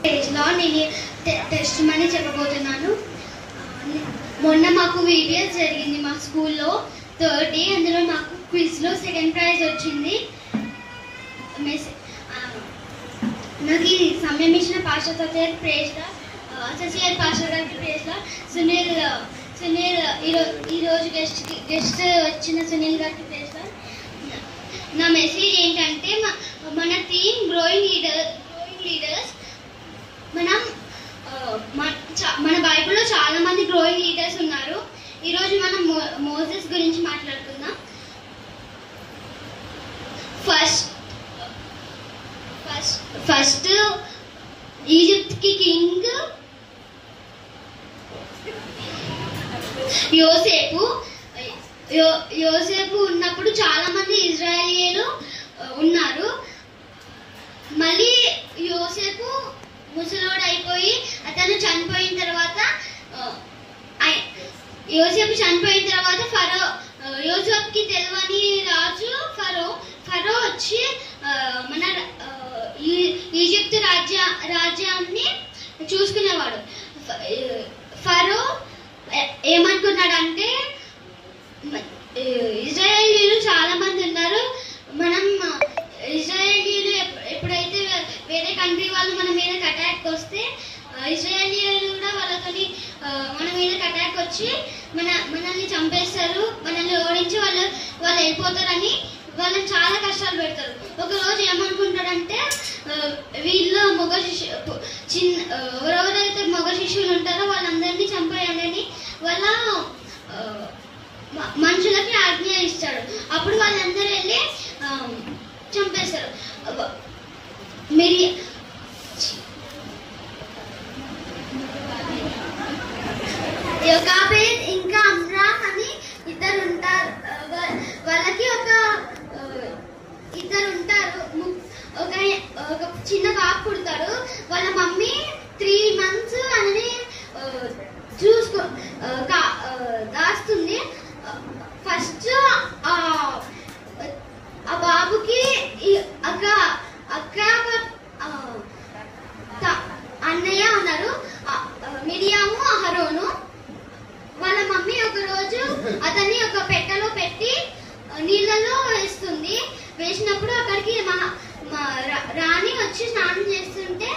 పేజ్లో నేను test money చెప్పబోతున్నాను. మొన్న మాకు వీడియోస్ జరిగింది మా స్కూల్లో 30. అందులో మాకు క్విజ్లో సెకండ్ ప్రైజ్ వచ్చింది. నాకు ఈ సమయం ఇచ్చిన పాస్టర్ సత్యర్ ప్రేజ్లా, సచియర్ పాస్టర్ గారికి ప్రేజ్లా, సునీల్ ఈరోజు గెస్ట్ వచ్చిన సునీల్ గారికి ప్రేజ్లా. నా మెసేజ్ ఏంటంటే మన టీమ్ గ్రోయింగ్ లీడర్స్. మన బైబిల్లో చాలా మంది గ్రోయింగ్ లీడర్స్ ఉన్నారు. ఈరోజు మనం మోసెస్ గురించి మాట్లాడుకుందాం. ఫస్ట్ ఈజిప్ట్కి కింగ్ యోసేపు ఉన్నప్పుడు చాలా మంది ఇజ్రాయేలీలు ఉన్నారు. మళ్ళీ యోసేపు ముసలోడు అయిపోయి అతను చనిపోయిన తర్వాత యోసేపుకి తెలియని రాజు ఫరో వచ్చి మన ఈజిప్ట్ రాజ్యాన్ని చూసుకునేవాడు. ఫరో ఏమనుకున్నాడంటే ఇజ్రాయేలీలు చాలా మంది ఉన్నారు, మనం ఇజ్రాయేలీలు ఎప్పుడైతే వేరే కంట్రీ వాళ్ళు మన మీద అటాక్ వస్తే ఇజ్రాయేలీలు కూడా వాళ్ళతోని మన మీద అటాక్ వచ్చి మనల్ని చంపేస్తారు, మనల్ని ఓడించి వాళ్ళు వెళ్ళిపోతారని వాళ్ళని చాలా కష్టాలు పెడతారు. ఒక రోజు ఏమనుకుంటాడంటే వీళ్ళు ఎవరెవరైతే మగ శిశువులు ఉంటారో వాళ్ళందరినీ చంపేయాలని వాళ్ళ మనుషులకి ఆజ్ఞ ఇస్తాడు. అప్పుడు వాళ్ళందరూ వెళ్ళి చంపేస్తారు. యోకాబేద్ ఇంకా అమ్రామ్ అని ఇద్దరు ఉంటారు. వాళ్ళకి ఇద్దరు ఉంటారు. ఒక చిన్న బాబు పుడతాడు. వాళ్ళ మమ్మీ 3 months అని దాస్తుంది. ఫస్ట్ ఆ బాబుకి అక్క అన్నయ్య ఉన్నారు, మిరియాము అహరోను. వాళ్ళ మమ్మీ ఒక రోజు అతన్ని ఒక పెట్టెలో పెట్టి నీళ్ళలో వేస్తుంది. వేసినప్పుడు అక్కడికి రాణి వచ్చి స్నానం చేస్తుంటే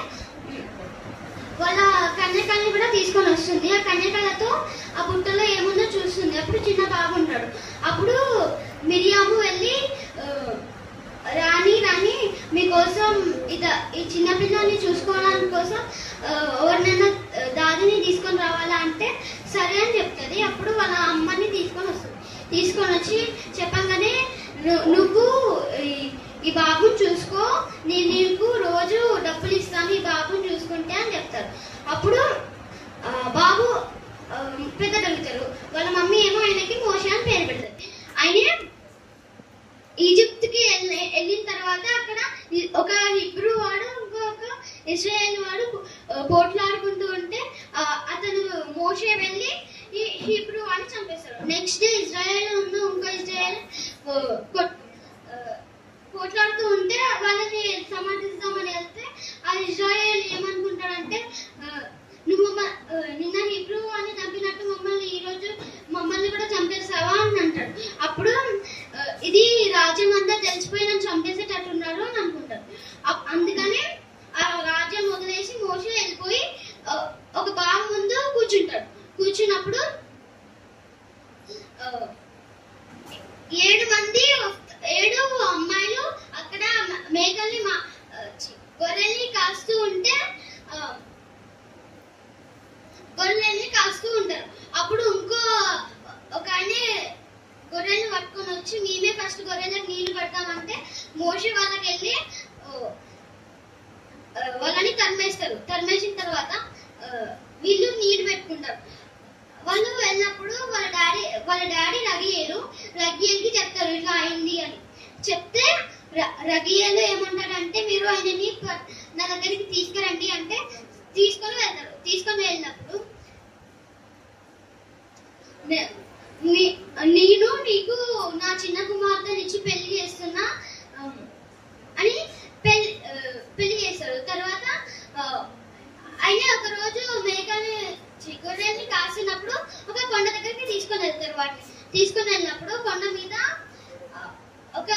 వాళ్ళ కన్యకల్ని కూడా తీసుకొని వస్తుంది. ఆ కన్యకలతో ఆ బుట్టలో ఏముందో చూస్తుంది. అప్పుడు చిన్న బాబు ఉంటాడు. అప్పుడు మిరియాము వెళ్ళి రాణి మీకోసం ఈ చిన్న పిల్లల్ని చూసుకోవడానికి కోసం ఎవరినైనా దాదిని తీసుకొని రావాలా అంటే సరే అని చెప్తుంది. అప్పుడు వాళ్ళ అమ్మని తీసుకొని వచ్చి చెప్పంగానే నువ్వు ఈ బాబుని చూసుకో, నీకు రోజు డబ్బులు ఇస్తాను ఈ బాబుని చూసుకుంటే అని చెప్తారు. అప్పుడు బాబు పెద్దగలుగుతారు. వాళ్ళ మమ్మీ ఏమో ఆయనకి మోషే అని పేరు పెడతారు. ఆయన ఈజిప్ట్కి వెళ్ళిన తర్వాత అక్కడ ఒక హిబ్రూ వాడు ఇంకొక ఇశ్రాయేల్ వాడు పోట్లాడుకుంటూ ఉంటే అతను మోషే వెళ్ళి ఈ హిబ్రూ వాడిని చంపేస్తాడు. నెక్స్ట్ డే ఇజ్రాయేల్ ఇంకో ఇజ్రాయేల్ పోట్లాడుతూ ఉంటే వాళ్ళని సమర్థిస్తామని వెళ్తే ఆ ఇజ్రాయేల్ ఏమనుకుంటాడంటే నువ్వు నిన్న హిబ్రూ అని చంపినట్టు మమ్మల్ని కూడా చంపేస్తావా అని అంటాడు. అప్పుడు ఇది రాజ్యం అంతా తెలిసిపోయి నన్ను చంపేసేటట్టున్నారు అని అనుకుంటారు. అందుకని ఆ రాజ్యం వదిలేసి మోషే వెళ్ళిపోయి ఒక బావి ముందు కూర్చుంటాడు. కూర్చున్నప్పుడు 7 అమ్మాయిలు అక్కడ గొర్రెల్ని కాస్తూ ఉంటారు. అప్పుడు ఒక ఆయన గొర్రెల్ని పట్టుకొని వచ్చి మేమే ఫస్ట్ గొర్రెలకు నీళ్లు పెడతామంటే మోషే వాళ్ళకి వెళ్ళి వాళ్ళని తరిమేసిన తర్వాత వీళ్ళు నీళ్లు పెట్టుకుంటారు. వాళ్ళు వెళ్ళినప్పుడు వాళ్ళ డాడీ రగియేల్కి చెప్తారు ఇట్లా అయింది అని. చెప్తే రగియేలు ఏమంటారంటే మీరు ఆయనని నా దగ్గరికి తీసుకురండి అంటే తీసుకొని వెళ్తారు. తీసుకొని వెళ్ళినప్పుడు నేను నీకు నా చిన్న కుమార్తెనిచ్చి పెళ్లి చేస్తున్నా అని పెళ్లి చేస్తారు. తర్వాత వెళ్తారు. వాటిని తీసుకుని వెళ్ళినప్పుడు కొండ మీద ఒక